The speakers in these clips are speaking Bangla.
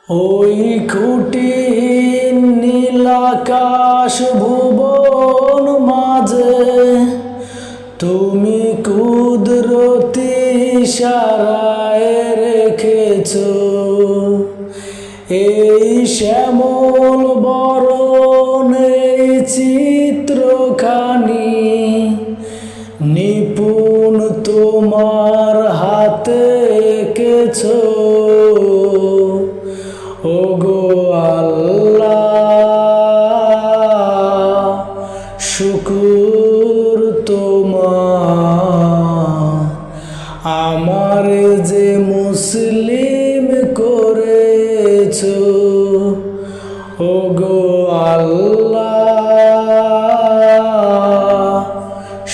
ওই খুঁটির নীলাকাশ ভুবন মাঝে তুমি কুদরতি ইশারায় রেখেছ এই শ্যামল বরণ এই চিত্রখানি নিপুণ তোমার হাতে এঁকেছ ওগো আল্লাহ শুকুর তোমার আমার যে মুসলিম করেছ ওগো আল্লাহ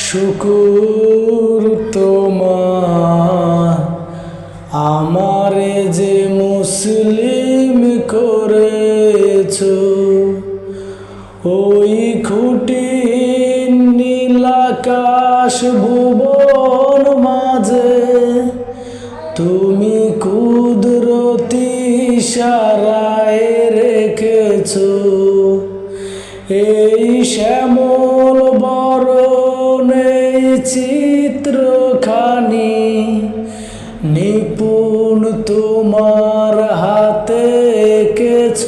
শুকুর তোমার আমার যে মুসলিম করেছ ওই খুঁটির নীলাকাশ ভুবন মাঝে তুমি কুদরতি ইশারায় রেখেছ এই শ্যামল বরণ এই চিত্রখানি নিপুণ তোমার হাতে এঁকেছ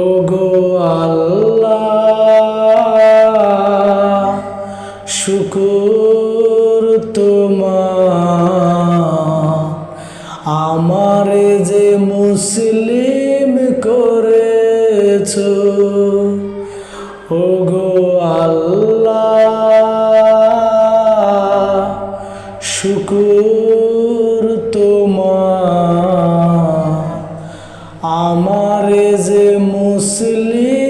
ওগো আল্লাহ শুকুর তোমার আমার যে মুসলিম করেছ ওগো আল্লাহ শুকুর তোমার আমার যে মুসলিম